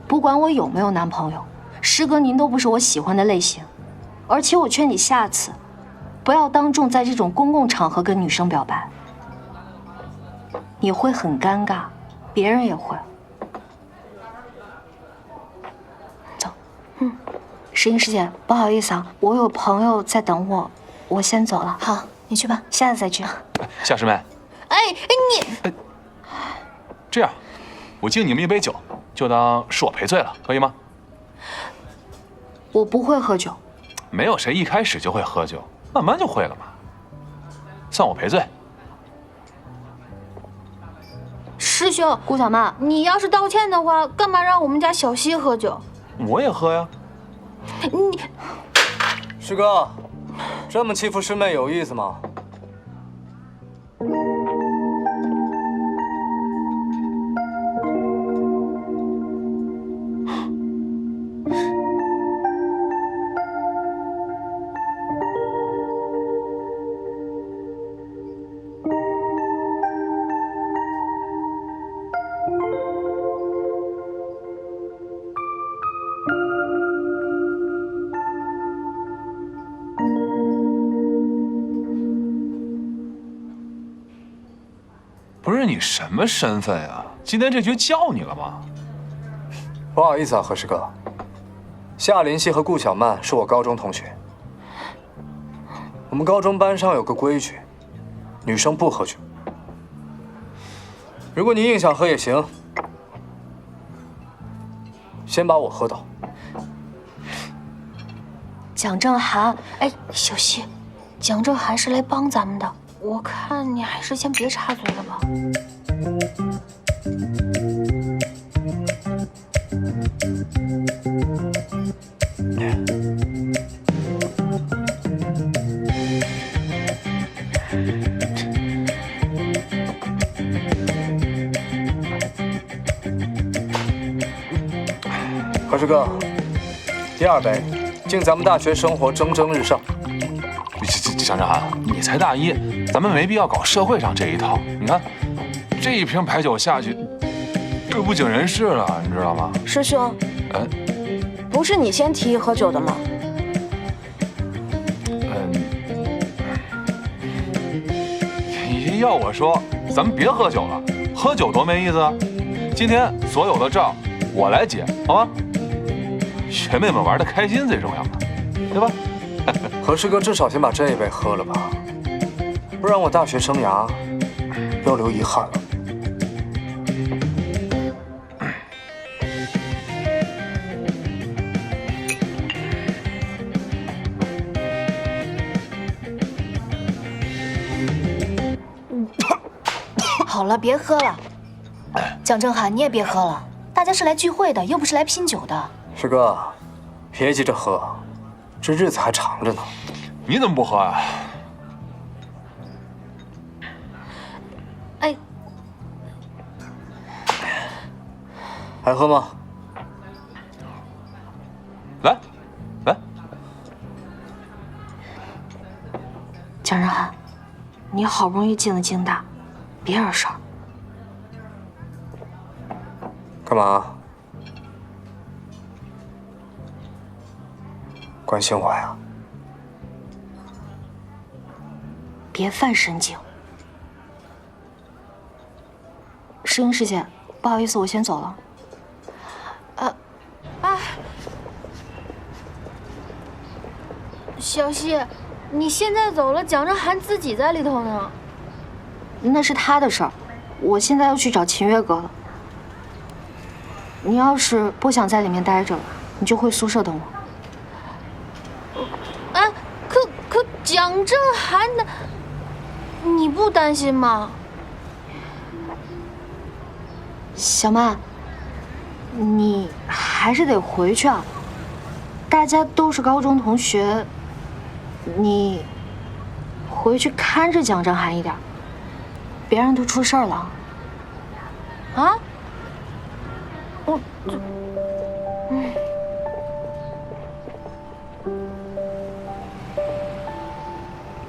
不管我有没有男朋友，师哥您都不是我喜欢的类型，而且我劝你下次不要当众在这种公共场合跟女生表白，你会很尴尬，别人也会。走，石英师姐，不好意思啊，我有朋友在等我，我先走了。好，你去吧，下次再聚。夏师妹，你这样，我敬你们一杯酒，就当是我赔罪了，可以吗？我不会喝酒。没有谁一开始就会喝酒，慢慢就会了嘛。算我赔罪。师兄，顾小曼，你要是道歉的话，干嘛让我们家小西喝酒？我也喝呀。你，师哥，这么欺负师妹有意思吗？不是你什么身份啊？今天这局叫你了吗？不好意思啊，何师哥，夏林夕和顾小曼是我高中同学。我们高中班上有个规矩，女生不喝酒。如果你硬想喝也行，先把我喝倒。蒋正涵，哎，小西，蒋正涵是来帮咱们的，我看你还是先别插嘴了吧。何师哥，第二杯，敬咱们大学生活蒸蒸日上。蒋正涵，你才大一，咱们没必要搞社会上这一套。你看，这一瓶白酒下去，就不省人事了，你知道吗？师兄，不是你先提议喝酒的吗？要我说，咱们别喝酒了，喝酒多没意思啊！今天所有的账我来结，好吗？学妹们玩得开心最重要嘛，对吧？何师哥，至少先把这一杯喝了吧，不然我大学生涯要留遗憾了。好了，别喝了。蒋正涵，你也别喝了，大家是来聚会的，又不是来拼酒的。师哥，别急着喝，这日子还长着呢。你怎么不喝啊？哎，还喝吗？来，来。蒋正涵，你好不容易进了京大，别惹事儿。干嘛？关心我呀？别犯神经。石英师姐，不好意思，我先走了。小西，你现在走了，蒋正涵自己在里头呢。那是他的事儿，我现在要去找秦月阁了。你要是不想在里面待着了，你就回宿舍等我。哎，可蒋正涵的，你不担心吗？小曼，你还是得回去啊。大家都是高中同学，你回去看着蒋正涵一点，别让他出事儿了。啊？